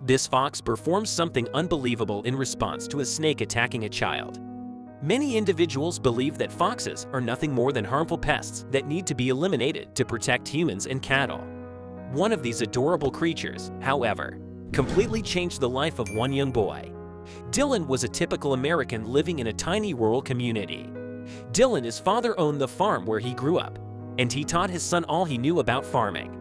This fox performs something unbelievable in response to a snake attacking a child. Many individuals believe that foxes are nothing more than harmful pests that need to be eliminated to protect humans and cattle. One of these adorable creatures, however, completely changed the life of one young boy. Dylan was a typical American living in a tiny rural community. Dylan's father owned the farm where he grew up, and he taught his son all he knew about farming.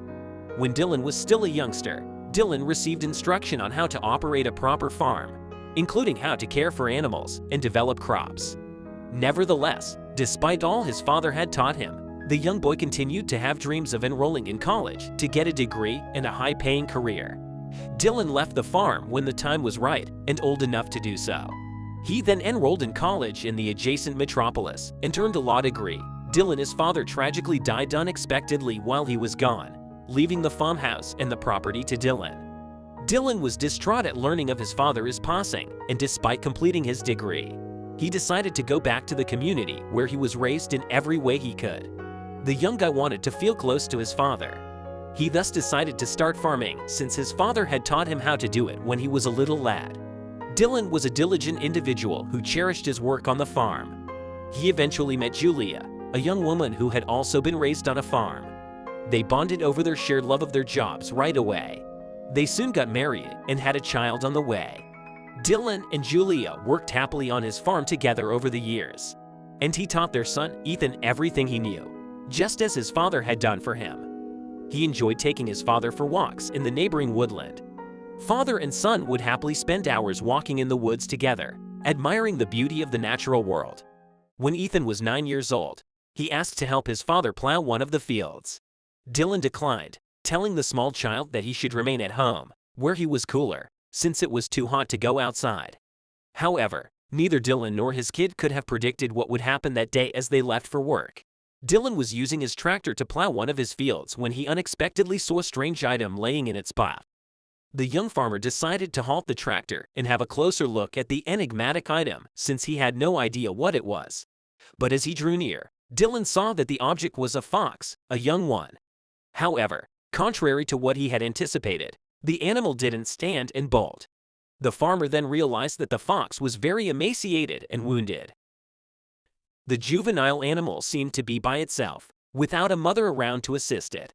When Dylan was still a youngster, Dylan received instruction on how to operate a proper farm, including how to care for animals and develop crops. Nevertheless, despite all his father had taught him, the young boy continued to have dreams of enrolling in college to get a degree and a high-paying career. Dylan left the farm when the time was right and old enough to do so. He then enrolled in college in the adjacent metropolis and earned a law degree. Dylan's father tragically died unexpectedly while he was gone, leaving the farmhouse and the property to Dylan. Dylan was distraught at learning of his father's passing, and despite completing his degree, he decided to go back to the community where he was raised in every way he could. The young guy wanted to feel close to his father. He thus decided to start farming since his father had taught him how to do it when he was a little lad. Dylan was a diligent individual who cherished his work on the farm. He eventually met Julia, a young woman who had also been raised on a farm. They bonded over their shared love of their jobs right away. They soon got married and had a child on the way. Dylan and Julia worked happily on his farm together over the years, and he taught their son, Ethan, everything he knew, just as his father had done for him. He enjoyed taking his father for walks in the neighboring woodland. Father and son would happily spend hours walking in the woods together, admiring the beauty of the natural world. When Ethan was 9 years old, he asked to help his father plow one of the fields. Dylan declined, telling the small child that he should remain at home, where he was cooler, since it was too hot to go outside. However, neither Dylan nor his kid could have predicted what would happen that day as they left for work. Dylan was using his tractor to plow one of his fields when he unexpectedly saw a strange item laying in its path. The young farmer decided to halt the tractor and have a closer look at the enigmatic item since he had no idea what it was. But as he drew near, Dylan saw that the object was a fox, a young one. However, contrary to what he had anticipated, the animal didn't stand and bolt. The farmer then realized that the fox was very emaciated and wounded. The juvenile animal seemed to be by itself, without a mother around to assist it.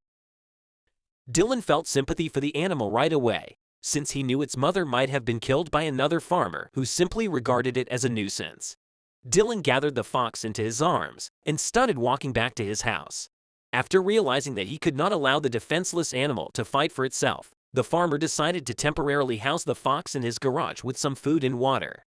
Dylan felt sympathy for the animal right away, since he knew its mother might have been killed by another farmer who simply regarded it as a nuisance. Dylan gathered the fox into his arms and started walking back to his house. After realizing that he could not allow the defenseless animal to fight for itself, the farmer decided to temporarily house the fox in his garage with some food and water.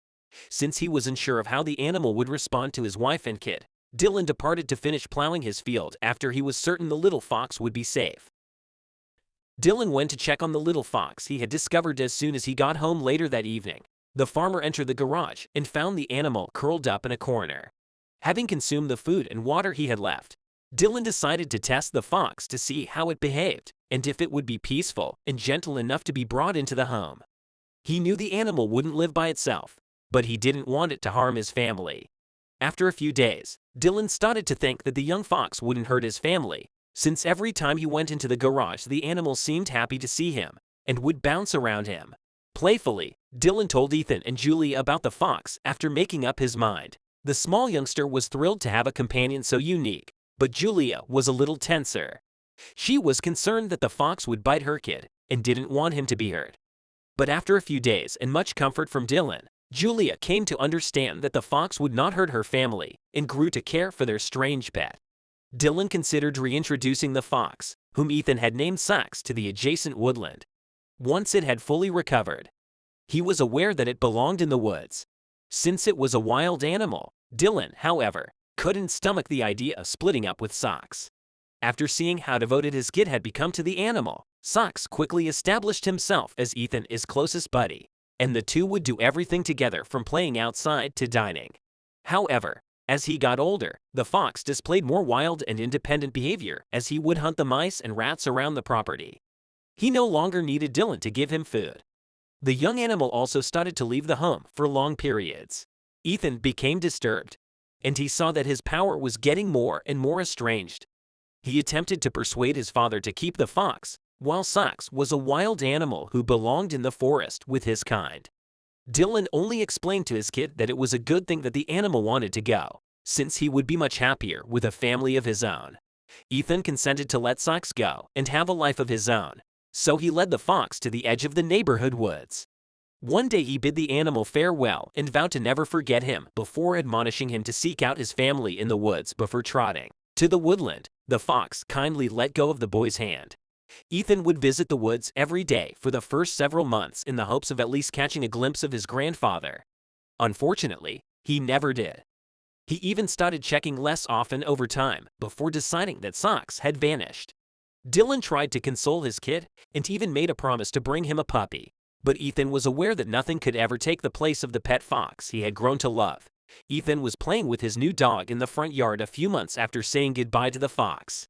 Since he was unsure of how the animal would respond to his wife and kid, Dylan departed to finish plowing his field after he was certain the little fox would be safe. Dylan went to check on the little fox he had discovered as soon as he got home later that evening. The farmer entered the garage and found the animal curled up in a corner. Having consumed the food and water he had left, Dylan decided to test the fox to see how it behaved and if it would be peaceful and gentle enough to be brought into the home. He knew the animal wouldn't live by itself, but he didn't want it to harm his family. After a few days, Dylan started to think that the young fox wouldn't hurt his family, since every time he went into the garage the animal seemed happy to see him and would bounce around him. Playfully, Dylan told Ethan and Julie about the fox after making up his mind. The small youngster was thrilled to have a companion so unique, but Julia was a little tenser. She was concerned that the fox would bite her kid and didn't want him to be hurt. But after a few days and much comfort from Dylan, Julia came to understand that the fox would not hurt her family and grew to care for their strange pet. Dylan considered reintroducing the fox, whom Ethan had named Sax, to the adjacent woodland. Once it had fully recovered, he was aware that it belonged in the woods. Since it was a wild animal, Dylan, however, couldn't stomach the idea of splitting up with Sax. After seeing how devoted his kid had become to the animal, Sax quickly established himself as Ethan's closest buddy, and the two would do everything together from playing outside to dining. However, as he got older, the fox displayed more wild and independent behavior as he would hunt the mice and rats around the property. He no longer needed Dylan to give him food. The young animal also started to leave the home for long periods. Ethan became disturbed, and he saw that his power was getting more and more estranged. He attempted to persuade his father to keep the fox, while Sox was a wild animal who belonged in the forest with his kind. Dylan only explained to his kid that it was a good thing that the animal wanted to go, since he would be much happier with a family of his own. Ethan consented to let Sox go and have a life of his own, so he led the fox to the edge of the neighborhood woods. One day he bid the animal farewell and vowed to never forget him before admonishing him to seek out his family in the woods before trotting to the woodland. The fox kindly let go of the boy's hand. Ethan would visit the woods every day for the first several months in the hopes of at least catching a glimpse of his grandfather. Unfortunately, he never did. He even started checking less often over time before deciding that Sox had vanished. Dylan tried to console his kid and even made a promise to bring him a puppy, but Ethan was aware that nothing could ever take the place of the pet fox he had grown to love. Ethan was playing with his new dog in the front yard a few months after saying goodbye to the fox.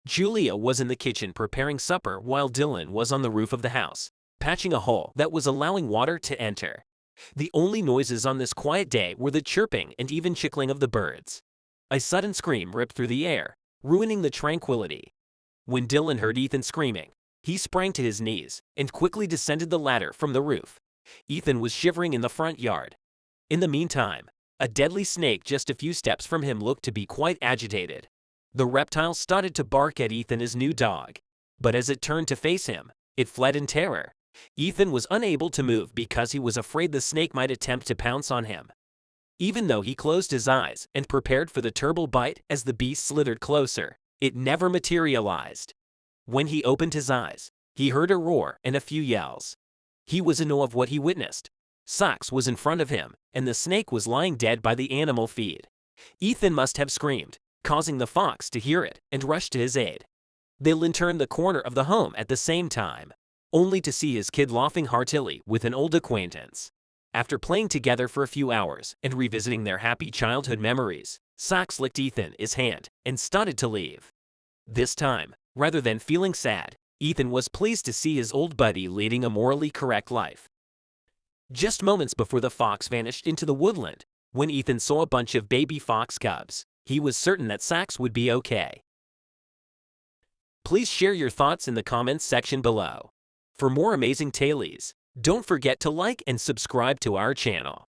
Julia was in the kitchen preparing supper while Dylan was on the roof of the house, patching a hole that was allowing water to enter. The only noises on this quiet day were the chirping and even chickling of the birds. A sudden scream ripped through the air, ruining the tranquility. When Dylan heard Ethan screaming, he sprang to his knees and quickly descended the ladder from the roof. Ethan was shivering in the front yard. In the meantime, a deadly snake just a few steps from him looked to be quite agitated. The reptile started to bark at Ethan, his new dog, but as it turned to face him, it fled in terror. Ethan was unable to move because he was afraid the snake might attempt to pounce on him. Even though he closed his eyes and prepared for the terrible bite as the beast slithered closer, it never materialized. When he opened his eyes, he heard a roar and a few yells. He was in awe of what he witnessed. Sox was in front of him, and the snake was lying dead by the animal feed. Ethan must have screamed, causing the fox to hear it and rush to his aid. Dylan turned the corner of the home at the same time, only to see his kid laughing heartily with an old acquaintance. After playing together for a few hours and revisiting their happy childhood memories, Sox licked Ethan his hand and started to leave. This time, rather than feeling sad, Ethan was pleased to see his old buddy leading a morally correct life. Just moments before the fox vanished into the woodland, when Ethan saw a bunch of baby fox cubs, he was certain that Sox would be okay. Please share your thoughts in the comments section below. For more amazing tales, don't forget to like and subscribe to our channel.